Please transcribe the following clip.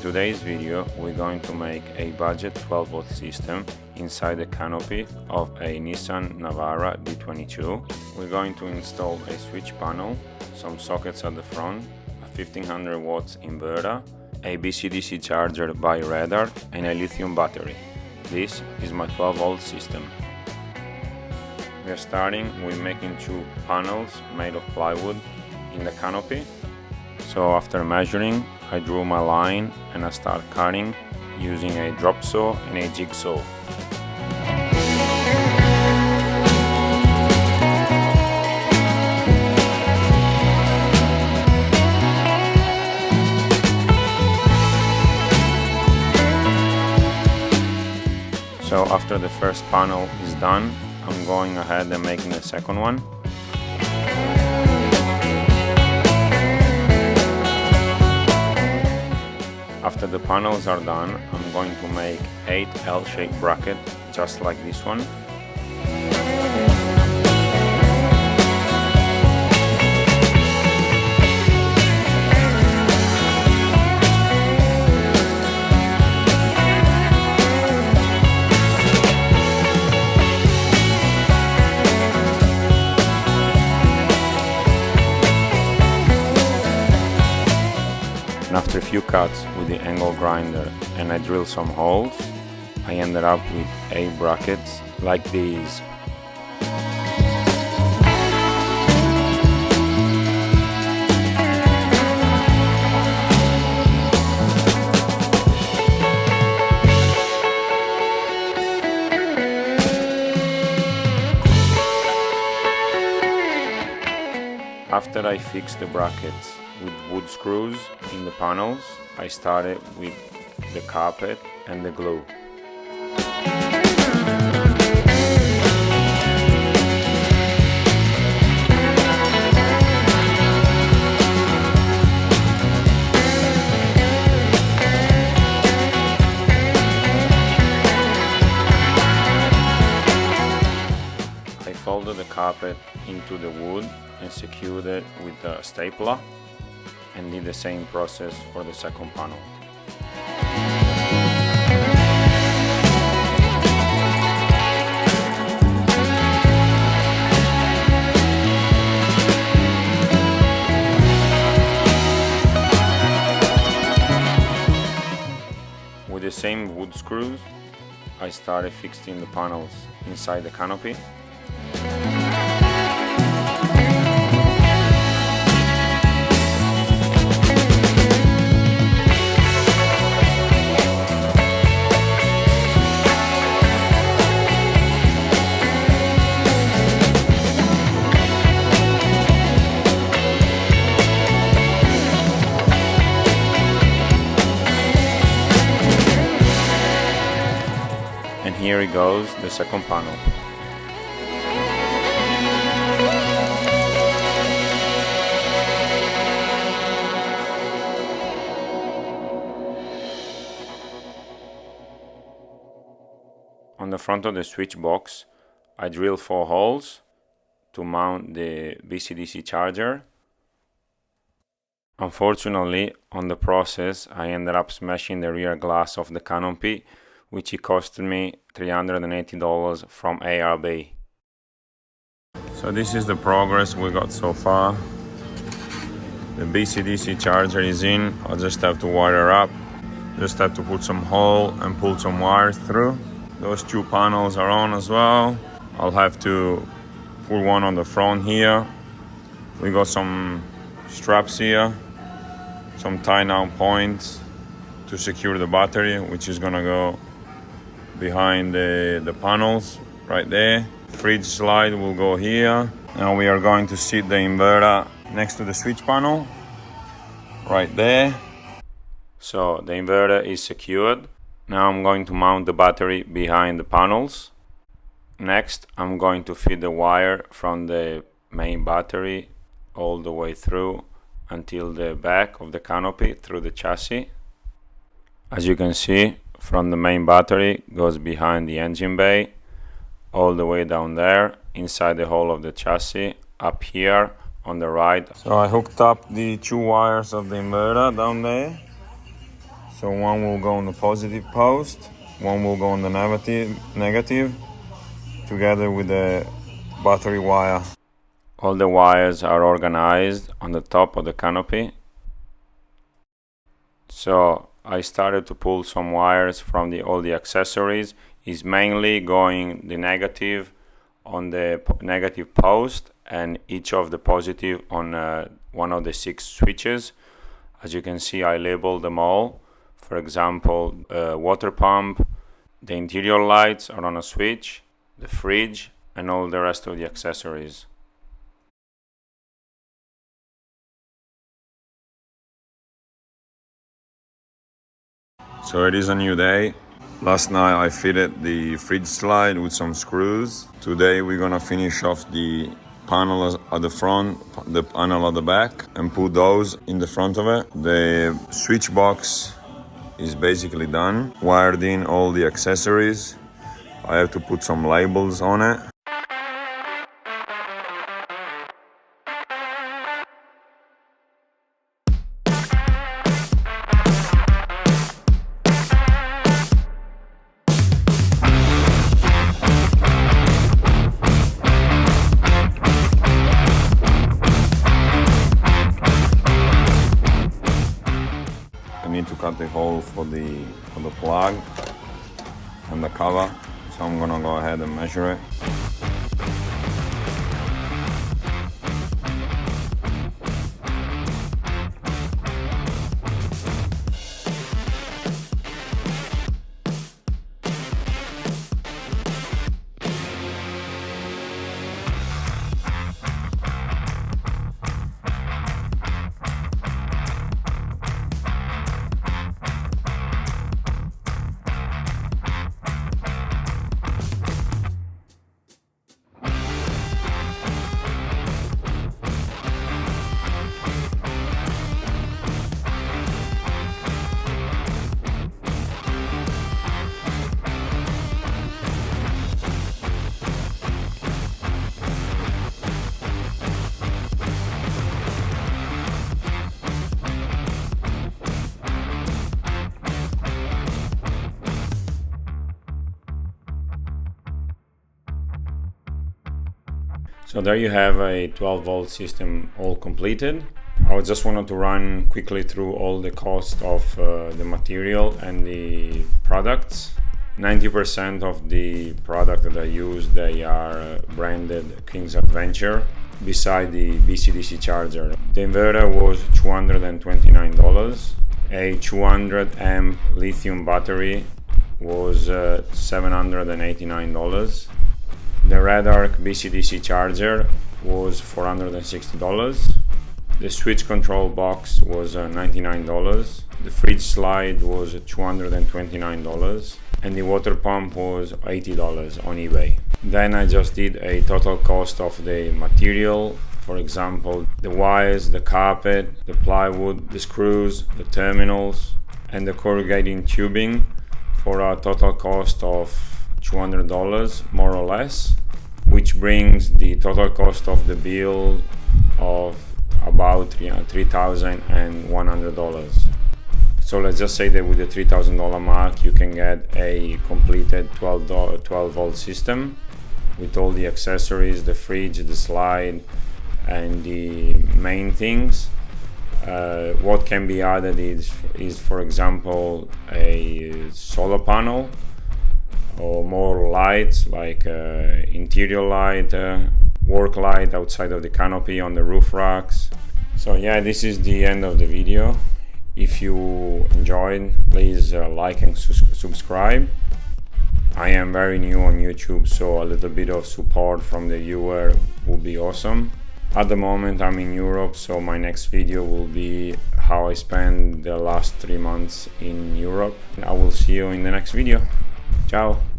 today's video we're going to make a budget 12-volt system inside the canopy of a Nissan Navara D22. We're going to install a switch panel, some sockets at the front, a 1500 watts inverter, a BCDC charger by Redarc and a lithium battery. This is my 12-volt system. We are starting with making two panels made of plywood in the canopy. So after measuring, I drew my line and I start cutting using a drop saw and a jigsaw. So after the first panel is done, I'm going ahead and making the second one. After the panels are done, I'm going to make 8 L-shaped brackets just like this one. And after a few cuts with the angle grinder and I drilled some holes, I ended up with 8 brackets like these. After I fixed the brackets with wood screws in the panels, I started with the carpet and the glue. I folded the carpet into the wood and secured it with a stapler, and did the same process for the second panel. With the same wood screws, I started fixing the panels inside the canopy. And here it goes, the second panel. On the front of the switch box, I drilled 4 holes to mount the BCDC charger. Unfortunately, on the process, I ended up smashing the rear glass of the canopy, which it cost me $380 from ARB. So this is the progress we got so far. The BCDC charger is in. I'll just have to wire up. Just have to put some hole and pull some wires through. Those 2 panels are on as well. I'll have to put one on the front here. We got some straps here, some tie-down points to secure the battery, which is gonna go behind the panels right there. Fridge slide will go here. Now we are going to sit the inverter next to the switch panel right there. So the inverter is secured. Now I'm going to mount the battery behind the panels. Next I'm going to feed the wire from the main battery all the way through until the back of the canopy through the chassis. As you can see, from the main battery goes behind the engine bay all the way down there inside the hole of the chassis up here on the right. So I hooked up the 2 wires of the inverter down there. So one will go on the positive post, one will go on the negative, together with the battery wire. All the wires are organized on the top of the canopy. So I started to pull some wires from all the accessories. Is mainly going the negative on the negative post, and each of the positive on one of the 6 switches. As you can see, I labeled them all. For example, water pump, the interior lights are on a switch, the fridge, and all the rest of the accessories. So it is a new day. Last night I fitted the fridge slide with some screws. Today we're gonna finish off the panel at the front, the panel at the back, and put those in the front of it. The switch box is basically done. Wired in all the accessories. I have to put some labels on it. To cut the hole for the plug and the cover, so I'm gonna go ahead and measure it. So there you have a 12-volt system all completed. I just wanted to run quickly through all the cost of the material and the products. 90% of the product that I use, they are branded King's Adventure, beside the BCDC charger. The inverter was $229. A 200 amp lithium battery was $789. The Redarc BCDC charger was $460. The switch control box was $99. The fridge slide was $229. And the water pump was $80 on eBay. Then I just did a total cost of the material. For example, the wires, the carpet, the plywood, the screws, the terminals, and the corrugating tubing, for a total cost of $200 more or less, which brings the total cost of the bill of about $3,100. So let's just say that with the $3,000 mark you can get a completed 12-volt system with all the accessories, the fridge, the slide, and the main things. What can be added is for example a solar panel, or more lights like interior light, work light outside of the canopy on the roof racks. So yeah, this is the end of the video. If you enjoyed, please like and subscribe. I am very new on YouTube, so a little bit of support from the viewer would be awesome. At the moment I'm in Europe, so my next video will be how I spent the last 3 months in Europe. I will see you in the next video. Ciao!